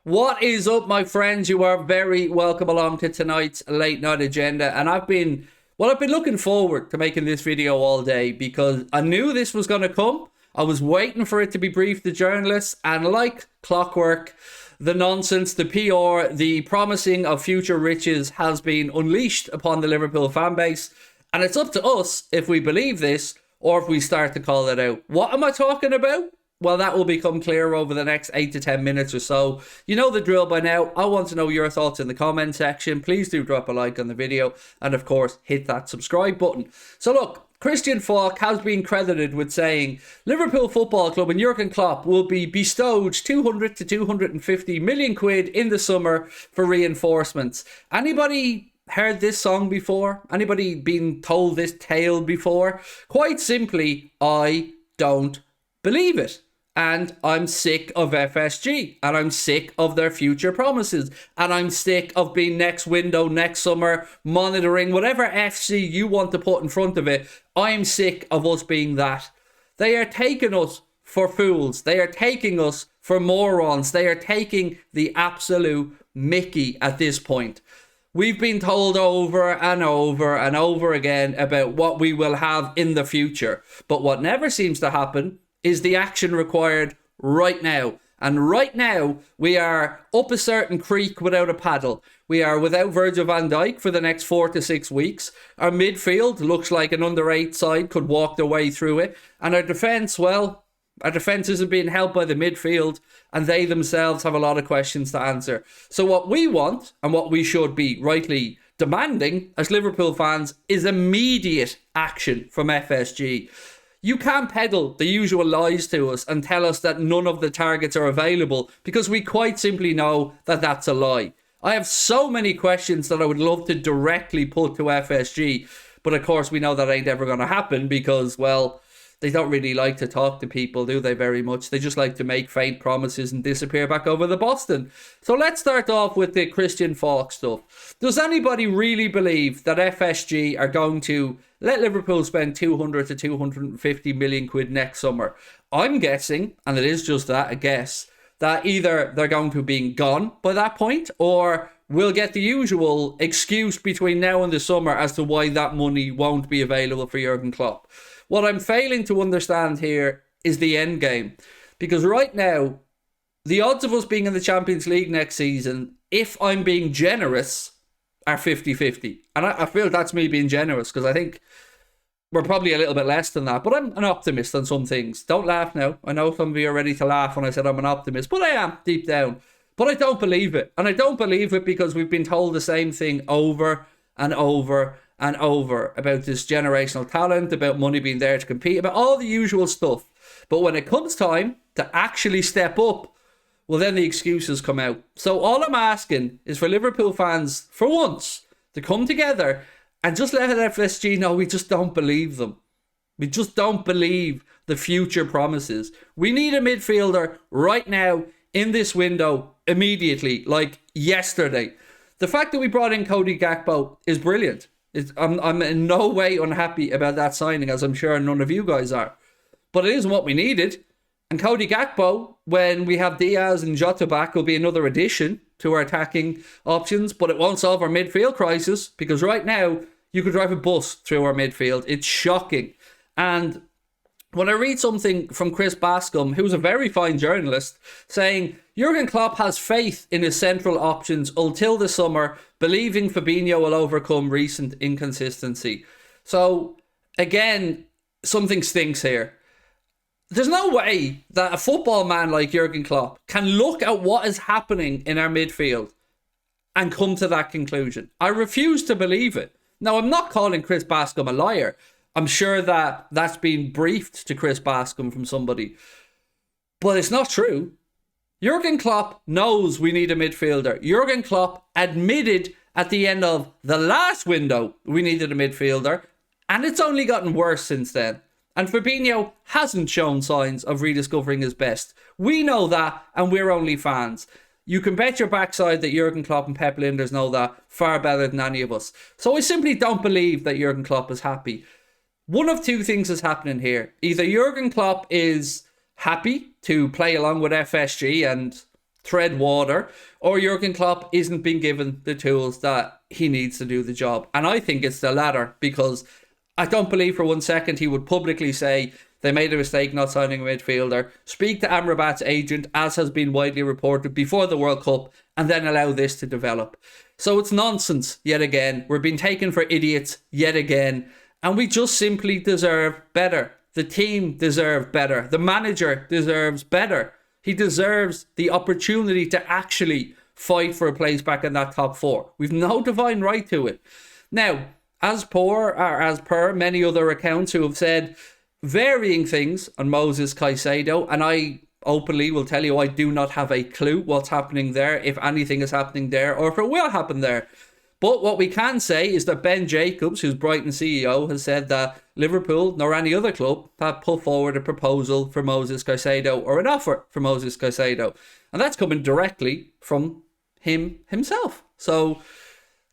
What is up, my friends? You are very welcome along to tonight's late night agenda. And I've been looking forward to making this video all day because I knew this was going to come. I was waiting for it to be briefed to journalists, and like clockwork, the nonsense, the PR, the promising of future riches has been unleashed upon the Liverpool fan base. And it's up to us if we believe this or if we start to call it out. What am I talking about? Well, that will become clear over the next 8 to 10 minutes or so. You know the drill by now. I want to know your thoughts in the comment section. Please do drop a like on the video. And of course, hit that subscribe button. So look, Christian Falk has been credited with saying Liverpool Football Club and Jurgen Klopp will be bestowed 200 to 250 million quid in the summer for reinforcements. Anybody heard this song before? Anybody been told this tale before? Quite simply, I don't believe it. And I'm sick of FSG, and I'm sick of their future promises, and I'm sick of being next window, next summer, monitoring, whatever FC you want to put in front of it. I'm sick of us being that. They are taking us for fools. They are taking us for morons. They are taking the absolute mickey at this point. We've been told over and over and over again about what we will have in the future. But what never seems to happen is the action required right now. And right now, we are up a certain creek without a paddle. We are without Virgil van Dijk for the next 4 to 6 weeks. Our midfield looks like an under-8 side could walk their way through it. And our defence, well, our defence isn't being helped by the midfield, and they themselves have a lot of questions to answer. So what we want, and what we should be rightly demanding as Liverpool fans, is immediate action from FSG. You can't peddle the usual lies to us and tell us that none of the targets are available, because we quite simply know that that's a lie. I have so many questions that I would love to directly put to FSG, but of course we know that ain't ever going to happen because, well, they don't really like to talk to people, do they, very much? They just like to make faint promises and disappear back over the Boston. So let's start off with the Christian Falk stuff. Does anybody really believe that FSG are going to let Liverpool spend 200 to 250 million quid next summer? I'm guessing, and it is just that, a guess, that either they're going to be gone by that point, or we'll get the usual excuse between now and the summer as to why that money won't be available for Jurgen Klopp. What I'm failing to understand here is the end game. Because right now, the odds of us being in the Champions League next season, if I'm being generous, are 50-50. And I feel that's me being generous, because I think we're probably a little bit less than that. But I'm an optimist on some things. Don't laugh now. I know some of you are ready to laugh when I said I'm an optimist, but I am deep down. But I don't believe it. And I don't believe it because we've been told the same thing over and over and over about this generational talent, about money being there to compete, about all the usual stuff. But when it comes time to actually step up, well, then the excuses come out. So all I'm asking is for Liverpool fans, for once, to come together and just let FSG know we just don't believe them. We just don't believe the future promises. We need a midfielder right now in this window immediately, like yesterday. The fact that we brought in Cody Gakpo is brilliant. I'm in no way unhappy about that signing, as I'm sure none of you guys are. But it isn't what we needed. And Cody Gakpo, when we have Diaz and Jota back, will be another addition to our attacking options. But it won't solve our midfield crisis, because right now, you could drive a bus through our midfield. It's shocking. And when I read something from Chris Bascom, who's a very fine journalist, saying Jurgen Klopp has faith in his central options until the summer, believing Fabinho will overcome recent inconsistency. So, again, something stinks here. There's no way that a football man like Jurgen Klopp can look at what is happening in our midfield and come to that conclusion. I refuse to believe it. Now, I'm not calling Chris Bascom a liar. I'm sure that that's been briefed to Chris Bascom from somebody. But it's not true. Jurgen Klopp knows we need a midfielder. Jurgen Klopp admitted at the end of the last window we needed a midfielder, and it's only gotten worse since then. And Fabinho hasn't shown signs of rediscovering his best. We know that, and we're only fans. You can bet your backside that Jurgen Klopp and Pep Linders know that far better than any of us. So I simply don't believe that Jurgen Klopp is happy. One of two things is happening here. Either Jurgen Klopp is happy to play along with FSG and tread water, or Jurgen Klopp isn't being given the tools that he needs to do the job. And I think it's the latter, because I don't believe for 1 second he would publicly say they made a mistake not signing a midfielder, speak to Amrabat's agent, as has been widely reported, before the World Cup, and then allow this to develop. So it's nonsense yet again. We're being taken for idiots yet again, and we just simply deserve better. The team deserves better. The manager deserves better. He deserves the opportunity to actually fight for a place back in that top four. We've no divine right to it. Now, as per many other accounts who have said varying things on Moses Caicedo, and I openly will tell you I do not have a clue what's happening there, if anything is happening there, or if it will happen there. But what we can say is that Ben Jacobs, who's Brighton CEO, has said that Liverpool, nor any other club, have put forward a proposal for Moses Caicedo, or an offer for Moses Caicedo. And that's coming directly from him himself. So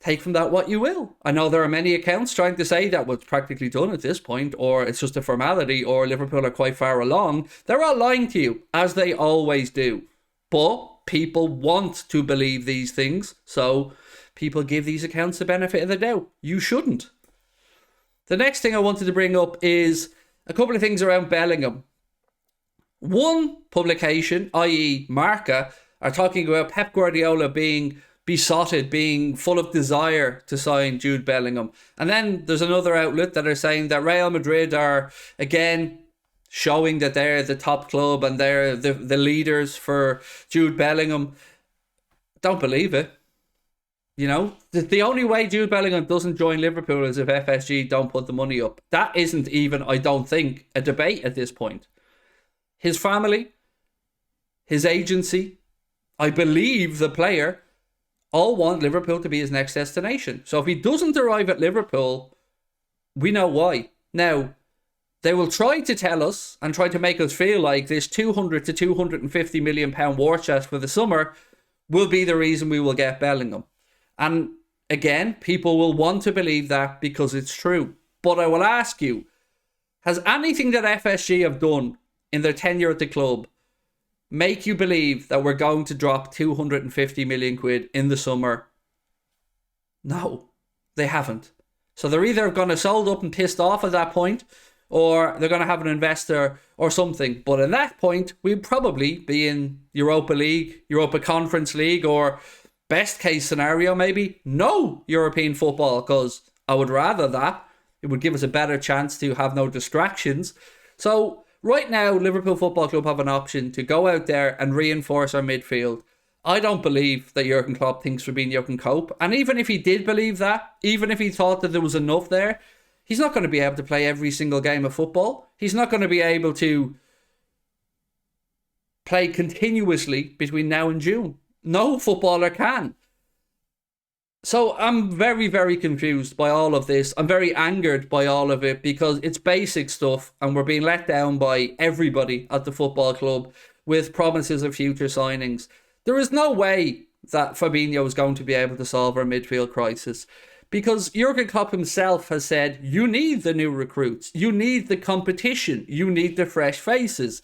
take from that what you will. I know there are many accounts trying to say that what's practically done at this point, or it's just a formality, or Liverpool are quite far along. They're all lying to you, as they always do. But people want to believe these things, so people give these accounts the benefit of the doubt. You shouldn't. The next thing I wanted to bring up is a couple of things around Bellingham. One publication, i.e. Marca, are talking about Pep Guardiola being besotted, being full of desire to sign Jude Bellingham. And then there's another outlet that are saying that Real Madrid are, again, showing that they're the top club and they're the leaders for Jude Bellingham. Don't believe it. You know, the only way Jude Bellingham doesn't join Liverpool is if FSG don't put the money up. That isn't even, I don't think, a debate at this point. His family, his agency, I believe the player, all want Liverpool to be his next destination. So if he doesn't arrive at Liverpool, we know why. Now, they will try to tell us and try to make us feel like this 200 to 250 million pound war chest for the summer will be the reason we will get Bellingham. And again, people will want to believe that because it's true. But I will ask you, has anything that FSG have done in their tenure at the club make you believe that we're going to drop 250 million quid in the summer? No, they haven't. So they're either going to sold up and pissed off at that point, or they're going to have an investor or something. But at that point, we'd probably be in Europa League, Europa Conference League, or best case scenario, maybe no European football, because I would rather that. It would give us a better chance to have no distractions. So right now, Liverpool Football Club have an option to go out there and reinforce our midfield. I don't believe that Jurgen Klopp thinks we're being Jurgen Klopp. And even if he did believe that, even if he thought that there was enough there, he's not going to be able to play every single game of football. He's not going to be able to play continuously between now and June. No footballer can. So I'm very, very confused by all of this. I'm very angered by all of it because it's basic stuff and we're being let down by everybody at the football club with promises of future signings. There is no way that Fabinho is going to be able to solve our midfield crisis because Jurgen Klopp himself has said, you need the new recruits, you need the competition, you need the fresh faces.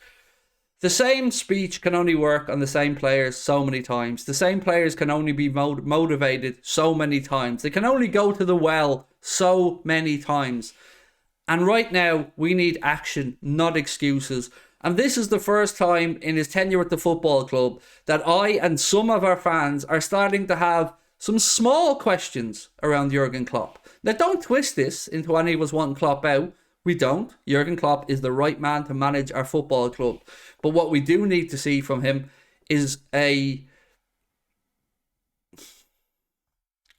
The same speech can only work on the same players so many times. The same players can only be motivated so many times. They can only go to the well so many times. And right now, we need action, not excuses. And this is the first time in his tenure at the football club that I and some of our fans are starting to have some small questions around Jurgen Klopp. Now, don't twist this into any of us wanting Klopp out. We don't. Jurgen Klopp is the right man to manage our football club. But what we do need to see from him is a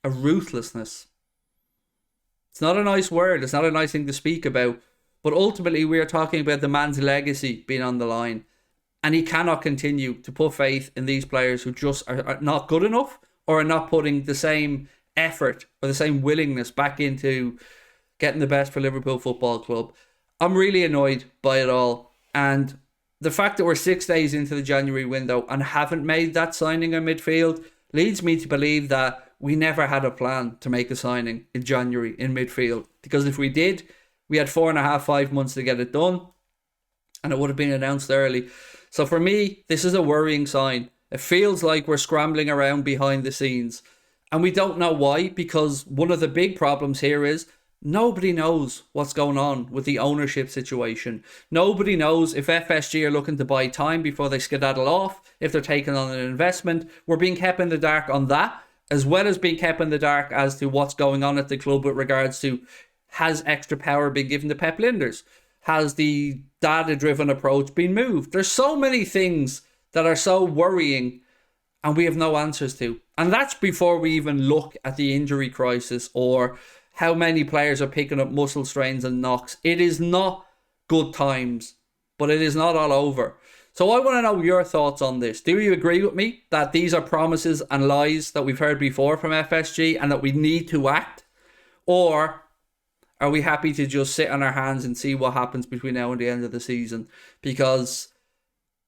ruthlessness. It's not a nice word. It's not a nice thing to speak about. But ultimately, we are talking about the man's legacy being on the line. And he cannot continue to put faith in these players who just are not good enough or are not putting the same effort or the same willingness back into getting the best for Liverpool Football Club. I'm really annoyed by it all. And the fact that we're 6 days into the January window and haven't made that signing in midfield leads me to believe that we never had a plan to make a signing in January in midfield. Because if we did, we had 4.5-5 months to get it done and it would have been announced early. So for me, this is a worrying sign It feels like we're scrambling around behind the scenes. And we don't know why, because one of the big problems here is nobody knows what's going on with the ownership situation. Nobody knows if FSG are looking to buy time before they skedaddle off, if they're taking on an investment. We're being kept in the dark on that, as well as being kept in the dark as to what's going on at the club with regards to, has extra power been given to Pep Linders? Has the data-driven approach been moved? There's so many things that are so worrying and we have no answers to. And that's before we even look at the injury crisis or how many players are picking up muscle strains and knocks. It is not good times, but it is not all over. So I want to know your thoughts on this. Do you agree with me that these are promises and lies that we've heard before from FSG and that we need to act? Or are we happy to just sit on our hands and see what happens between now and the end of the season? Because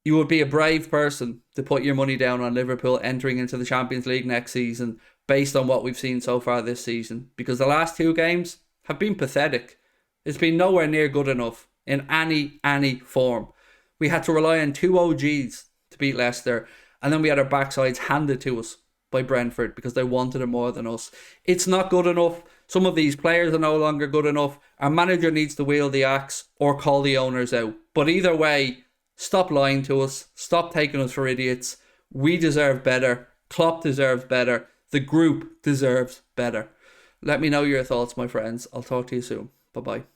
you would be a brave person to put your money down on Liverpool entering into the Champions League next season based on what we've seen so far this season. Because the last two games have been pathetic. It's been nowhere near good enough in any form. We had to rely on two OGs to beat Leicester, and then we had our backsides handed to us by Brentford because they wanted it more than us. It's not good enough. Some of these players are no longer good enough. Our manager needs to wield the axe or call the owners out. But either way, stop lying to us. Stop taking us for idiots. We deserve better. Klopp deserves better. The group deserves better. Let me know your thoughts, my friends. I'll talk to you soon. Bye-bye.